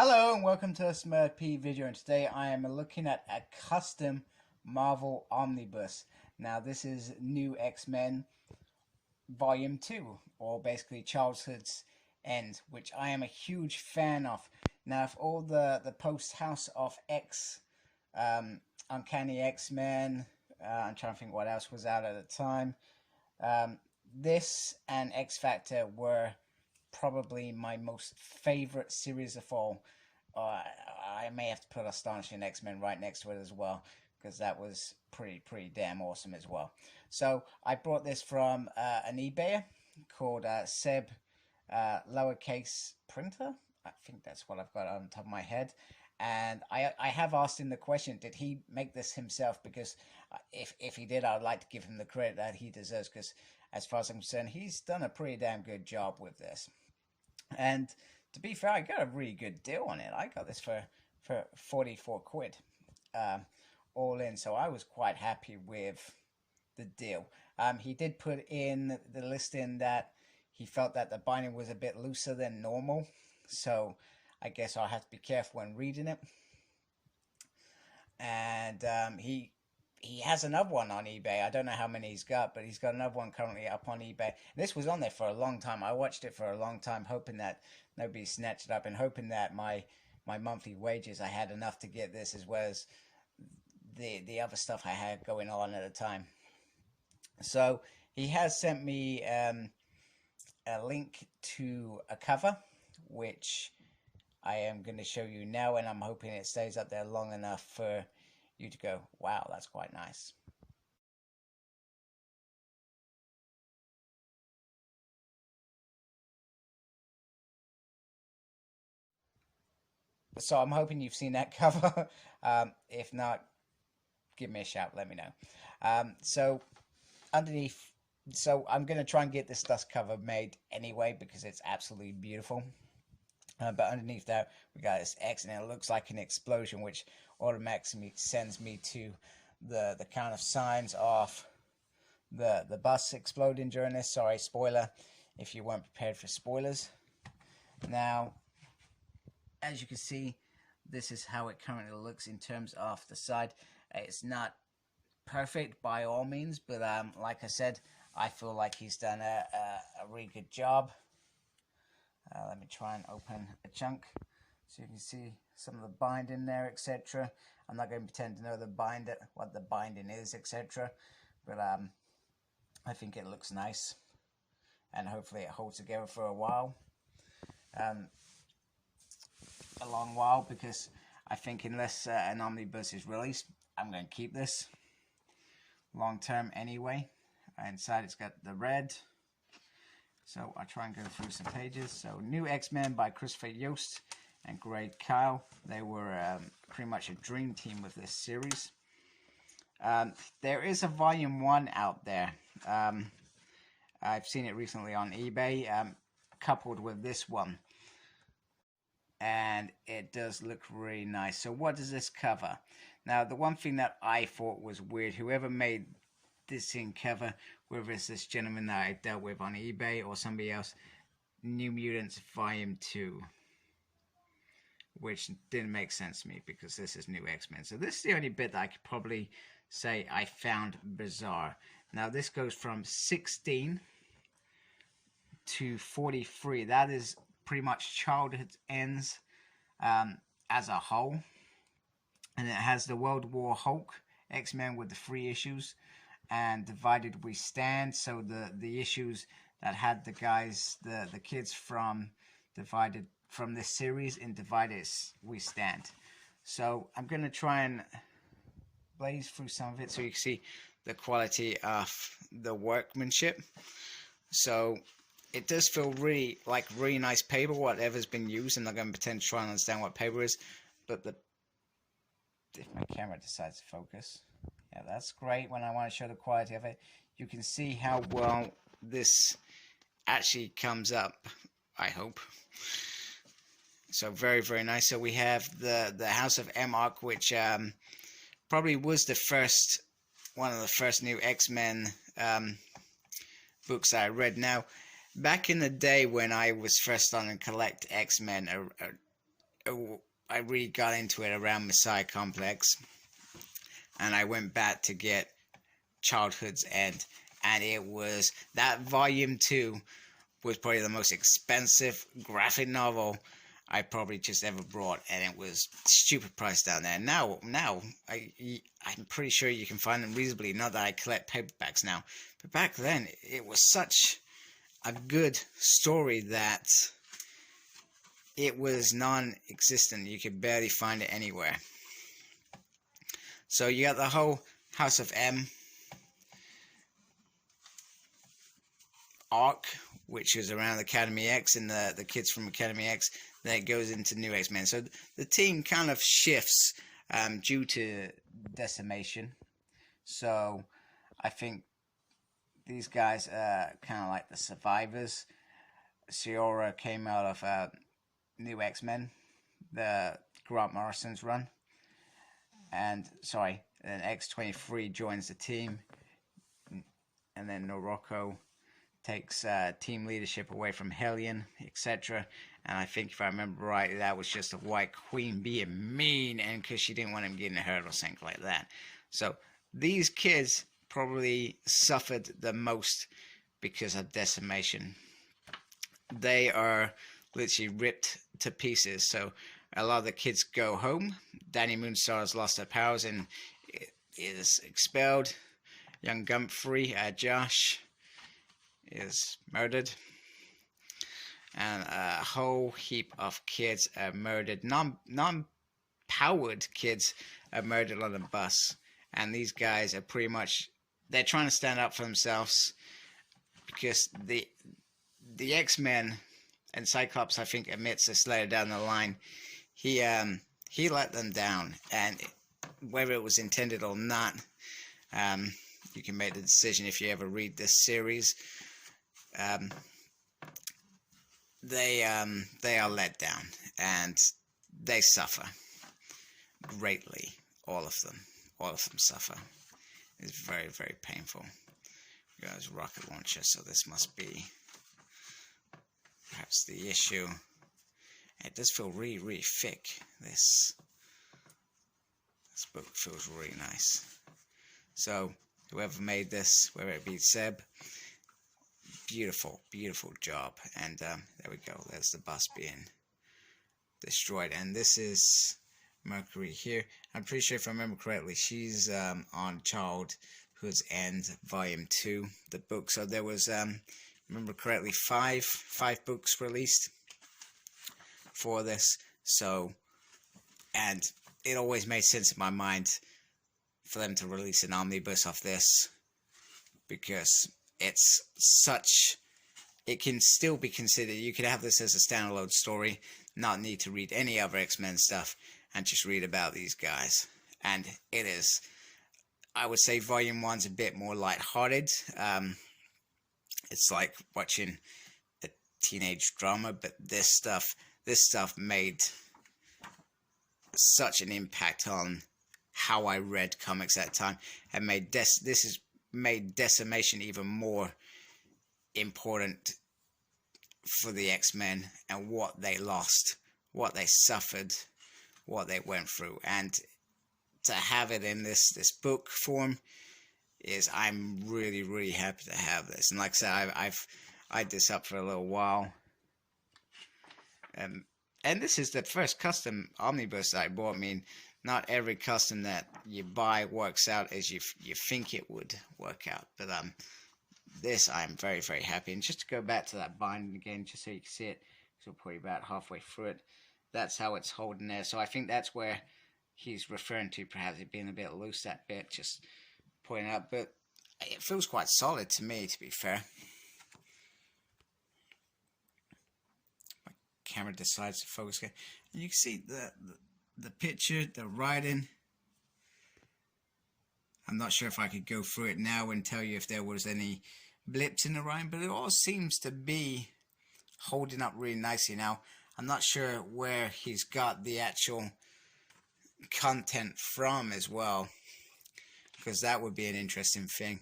Hello and welcome to a Smurp video, and today I am looking at a custom Marvel Omnibus. Now this is New X-Men Volume 2, or basically Childhood's End, which I am a huge fan of. Now if all the post-House of X, Uncanny X-Men, I'm trying to think what else was out at the time, this and X Factor were probably my most favorite series of all. I may have to put Astonishing X-Men right next to it as well, because that was pretty damn awesome as well. So I brought this from an eBayer called Seb Lowercase Printer. I think that's what I've got on top of my head. And I have asked him the question, did he make this himself? Because if he did, I'd like to give him the credit that he deserves, because as far as I'm concerned, he's done a pretty damn good job with this. And to be fair, I got a really good deal on it. I got this for 44 quid, all in. So I was quite happy with the deal. He did put in the listing that he felt that the binding was a bit looser than normal. So I guess I'll have to be careful when reading it. And he has another one on eBay. I don't know how many he's got, but he's got another one currently up on eBay. This was on there for a long time. I watched it for a long time, hoping that nobody snatched it up, and hoping that my monthly wages, I had enough to get this, as well as the other stuff I had going on at the time. So he has sent me a link to a cover, which I am going to show you now, and I'm hoping it stays up there long enough for you to go, wow, that's quite nice. So I'm hoping you've seen that cover. If not, give me a shout, let me know. So underneath, so I'm going to try and get this dust cover made anyway, because it's absolutely beautiful. But underneath that, we got this X, and it looks like an explosion, which automatically sends me to the kind of signs of the bus exploding during this. Sorry, spoiler, if you weren't prepared for spoilers. Now, as you can see, this is how it currently looks in terms of the side. It's not perfect by all means, but like I said, I feel like he's done a really good job. Let me try and open a chunk so you can see some of the binding there, etc. I'm not going to pretend to know what the binding is, etc. But I think it looks nice, and hopefully it holds together for a while, a long while, because I think unless an omnibus is released, I'm going to keep this long term anyway. Inside it's got the red. So I'll try and go through some pages. So New X-Men by Christopher Yost and Greg Kyle. They were pretty much a dream team with this series. There is a volume 1 out there. I've seen it recently on eBay, coupled with this one. And it does look really nice. So what does this cover? Now, the one thing that I thought was weird, whoever made this in cover, whether it's this gentleman that I dealt with on eBay or somebody else, New Mutants Volume 2, which didn't make sense to me because this is New X-Men. So this is the only bit that I could probably say I found bizarre. Now this goes from 16 to 43. That is pretty much Childhood Ends as a whole. And it has the World War Hulk, X-Men with the 3 issues, and Divided We Stand. So the issues that had the guys, the kids from Divided, from this series in Divided We Stand. So I'm going to try and blaze through some of it so you can see the quality of the workmanship. So it does feel really like really nice paper, whatever's been used. I'm not going to pretend to try and understand what paper is, but if my camera decides to focus, yeah, that's great. When I want to show the quality of it, you can see how well this actually comes up, I hope. So very, very nice. So we have the House of M-Arc, which probably was one of the first New X-Men books I read. Now, back in the day when I was first starting to collect X-Men, I really got into it around Messiah Complex, and I went back to get Childhood's End, and it was that volume 2 was probably the most expensive graphic novel I probably just ever bought, and it was stupid price down there. Now I'm pretty sure you can find them reasonably. Not that I collect paperbacks now, but back then it was such a good story that it was non-existent. You could barely find it anywhere. So you got the whole House of M arc, which is around Academy X and the kids from Academy X. Then it goes into New X-Men. So the team kind of shifts due to decimation. So I think these guys are kind of like the survivors. Ciora came out of New X-Men, the Grant Morrison's run. And, then X-23 joins the team. And then Noroko takes team leadership away from Hellion, etc. And I think, if I remember right, that was just a White Queen being mean, and because she didn't want him getting hurt or something like that. So these kids probably suffered the most because of decimation. They are literally ripped to pieces. So a lot of the kids go home. Danny Moonstar has lost her powers and is expelled. Young Gumphrey, Josh, is murdered, and a whole heap of kids are murdered. Non-powered kids are murdered on the bus, and these guys are pretty much, they're trying to stand up for themselves, because the X-Men, and Cyclops, I think, admits this later down the line, he let them down, and whether it was intended or not, you can make the decision if you ever read this series. They are let down, and they suffer greatly. All of them suffer. It's very, very painful. You got his rocket launcher, so this must be perhaps the issue. It does feel really, really thick. This book feels really nice. So whoever made this, whether it be Seb, beautiful, beautiful job. And there we go. There's the bus being destroyed. And this is Mercury here. I'm pretty sure, if I remember correctly, she's on Childhood's End, Volume 2, the book. So there was, remember correctly, five books released for this. So, and it always made sense in my mind for them to release an omnibus of this, because it's such, it can still be considered, you could have this as a standalone story, not need to read any other X-Men stuff, and just read about these guys. And it is, I would say Volume 1's a bit more lighthearted. It's like watching a teenage drama, but this stuff made such an impact on how I read comics at the time, and made this has made decimation even more important for the X-Men, and what they lost, what they suffered, what they went through. And to have it in this book form is, I'm really, really happy to have this. And like I said, I've eyed this up for a little while. And this is the first custom omnibus that I bought. I mean, not every custom that you buy works out as you think it would work out. But this, I'm very, very happy. And just to go back to that binding again, just so you can see it, because we're probably about halfway through it. That's how it's holding there. So I think that's where he's referring to, perhaps it being a bit loose, that bit, just pointing out. But it feels quite solid to me, to be fair. My camera decides to focus again. And you can see the picture, the writing. I'm not sure if I could go through it now and tell you if there was any blips in the writing, but it all seems to be holding up really nicely. Now, I'm not sure where he's got the actual content from as well, because that would be an interesting thing.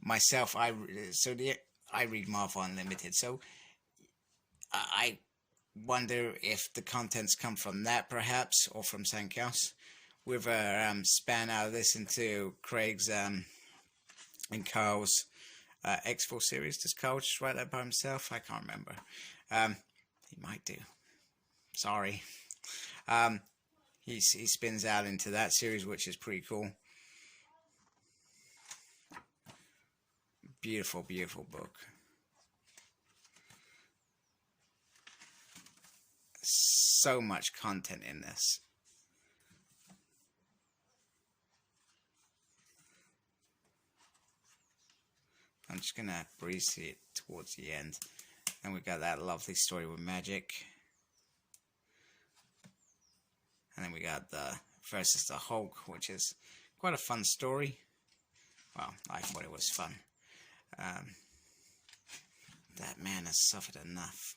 Myself, I read Marvel Unlimited, so I wonder if the contents come from that perhaps, or from something else. We've span out of this into Craig's and Carl's X4 series. Does Carl just write that by himself? I can't remember. He might do. Sorry. He spins out into that series, which is pretty cool. Beautiful, beautiful book. So much content in this. I'm just gonna breeze it towards the end. And we got that lovely story with magic. And then we got the versus the Hulk, which is quite a fun story. Well, I thought it was fun. That man has suffered enough.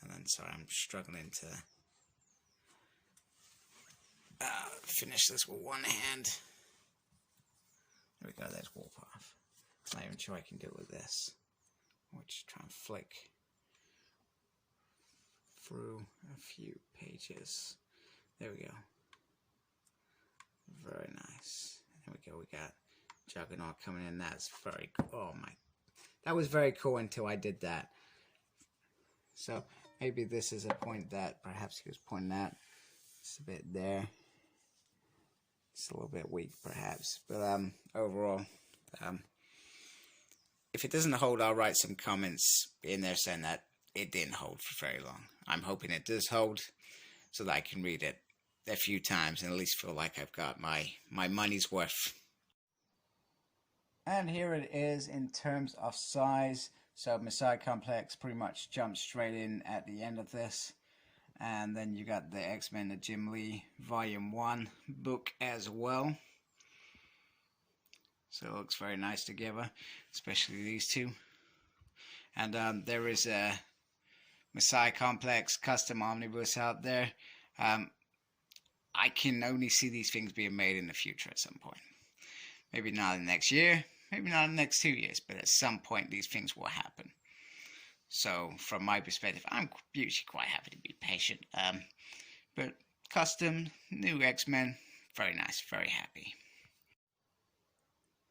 And then, sorry, I'm struggling to finish this with one hand. There we go, there's Warpath. I'm not even sure I can do it with this. I'll just try and flick through a few pages. There we go. Very nice. There we go, we got Juggernaut coming in. That's very cool. Oh my, that was very cool until I did that. So maybe this is a point that perhaps he was pointing at. Just a bit there. It's a little bit weak perhaps, but overall, if it doesn't hold, I'll write some comments in there saying that it didn't hold for very long. I'm hoping it does hold so that I can read it a few times and at least feel like I've got my money's worth. And here it is in terms of size. So Messiah Complex pretty much jumps straight in at the end of this. And then you got the X-Men, the Jim Lee Volume 1 book as well. So it looks very nice together, especially these two. And there is a Messiah Complex custom omnibus out there. I can only see these things being made in the future at some point. Maybe not in the next year, maybe not in the next 2 years, but at some point these things will happen. So from my perspective, I'm usually quite happy to be patient. But custom, new X-Men, very nice, very happy.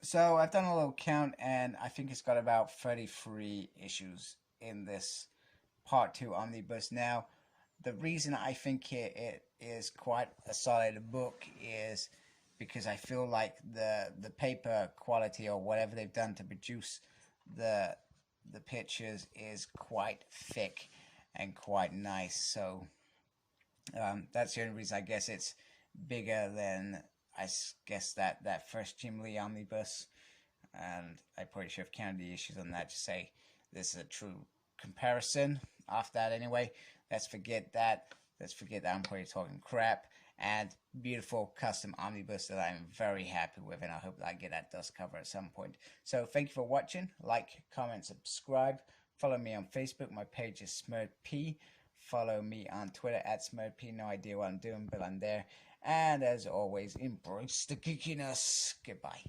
So I've done a little count, and I think it's got about 33 issues in this Part 2 Omnibus. Now, the reason I think it is quite a solid book is because I feel like the paper quality or whatever they've done to produce the pictures is quite thick and quite nice. So that's the only reason I guess it's bigger than I guess that first Jim Lee omnibus, and I probably should have counted the issues on that to say this is a true comparison. After that, anyway, let's forget that. Let's forget that I'm probably talking crap. And beautiful custom omnibus that I'm very happy with, and I hope that I get that dust cover at some point. So thank you for watching. Like, comment, subscribe. Follow me on Facebook. My page is SmurredP. Follow me on Twitter at SmurredP. No idea what I'm doing, but I'm there. And as always, embrace the geekiness. Goodbye.